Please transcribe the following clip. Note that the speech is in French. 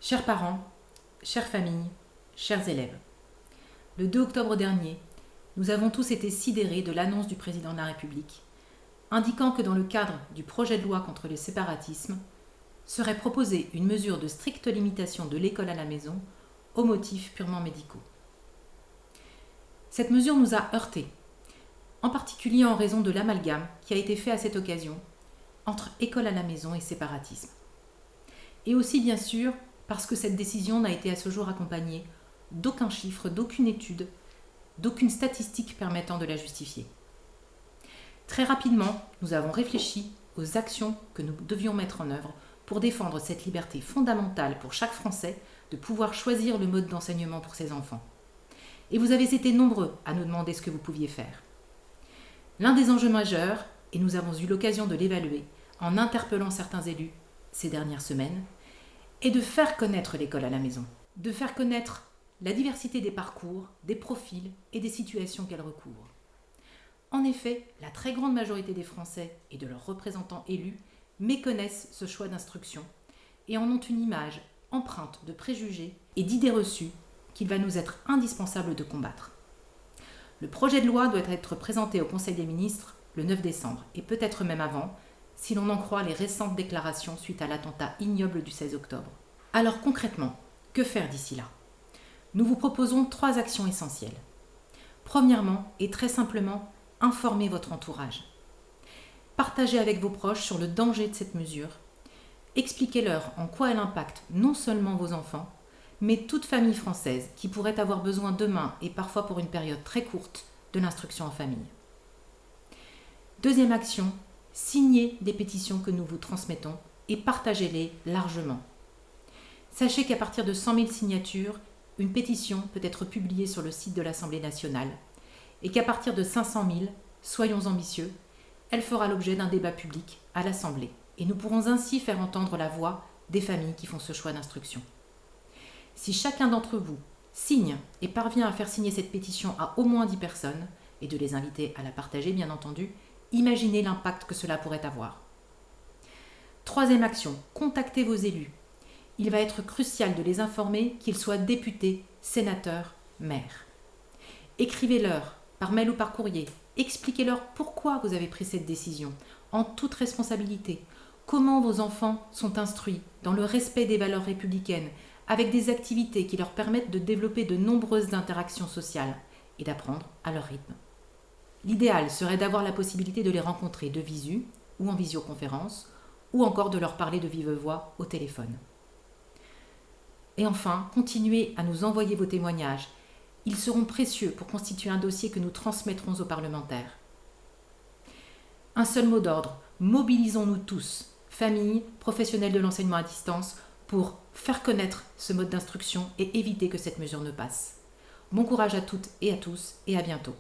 Chers parents, chères familles, chers élèves, le 2 octobre dernier, nous avons tous été sidérés de l'annonce du président de la République, indiquant que dans le cadre du projet de loi contre le séparatisme, serait proposée une mesure de stricte limitation de l'école à la maison aux motifs purement médicaux. Cette mesure nous a heurtés, en particulier en raison de l'amalgame qui a été fait à cette occasion entre école à la maison et séparatisme. Et aussi, bien sûr, parce que cette décision n'a été à ce jour accompagnée d'aucun chiffre, d'aucune étude, d'aucune statistique permettant de la justifier. Très rapidement, nous avons réfléchi aux actions que nous devions mettre en œuvre pour défendre cette liberté fondamentale pour chaque Français de pouvoir choisir le mode d'enseignement pour ses enfants. Et vous avez été nombreux à nous demander ce que vous pouviez faire. L'un des enjeux majeurs, et nous avons eu l'occasion de l'évaluer en interpellant certains élus ces dernières semaines, est de faire connaître l'école à la maison, de faire connaître la diversité des parcours, des profils et des situations qu'elle recouvre. En effet, la très grande majorité des Français et de leurs représentants élus méconnaissent ce choix d'instruction et en ont une image empreinte de préjugés et d'idées reçues qu'il va nous être indispensable de combattre. Le projet de loi doit être présenté au Conseil des ministres le 9 décembre et peut-être même avant, si l'on en croit les récentes déclarations suite à l'attentat ignoble du 16 octobre. Alors concrètement, que faire d'ici là ? Nous vous proposons 3 actions essentielles. Premièrement, et très simplement, informez votre entourage. Partagez avec vos proches sur le danger de cette mesure. Expliquez-leur en quoi elle impacte non seulement vos enfants, mais toute famille française qui pourrait avoir besoin demain et parfois pour une période très courte de l'instruction en famille. Deuxième action, signez des pétitions que nous vous transmettons et partagez-les largement. Sachez qu'à partir de 100 000 signatures, une pétition peut être publiée sur le site de l'Assemblée nationale et qu'à partir de 500 000, soyons ambitieux, elle fera l'objet d'un débat public à l'Assemblée et nous pourrons ainsi faire entendre la voix des familles qui font ce choix d'instruction. Si chacun d'entre vous signe et parvient à faire signer cette pétition à au moins 10 personnes, et de les inviter à la partager bien entendu, imaginez l'impact que cela pourrait avoir. Troisième action, contactez vos élus. Il va être crucial de les informer qu'ils soient députés, sénateurs, maires. Écrivez-leur, par mail ou par courrier, expliquez-leur pourquoi vous avez pris cette décision, en toute responsabilité, comment vos enfants sont instruits dans le respect des valeurs républicaines, avec des activités qui leur permettent de développer de nombreuses interactions sociales et d'apprendre à leur rythme. L'idéal serait d'avoir la possibilité de les rencontrer de visu ou en visioconférence, ou encore de leur parler de vive voix au téléphone. Et enfin, continuez à nous envoyer vos témoignages. Ils seront précieux pour constituer un dossier que nous transmettrons aux parlementaires. Un seul mot d'ordre, mobilisons-nous tous, familles, professionnels de l'enseignement à distance, pour faire connaître ce mode d'instruction et éviter que cette mesure ne passe. Bon courage à toutes et à tous et à bientôt.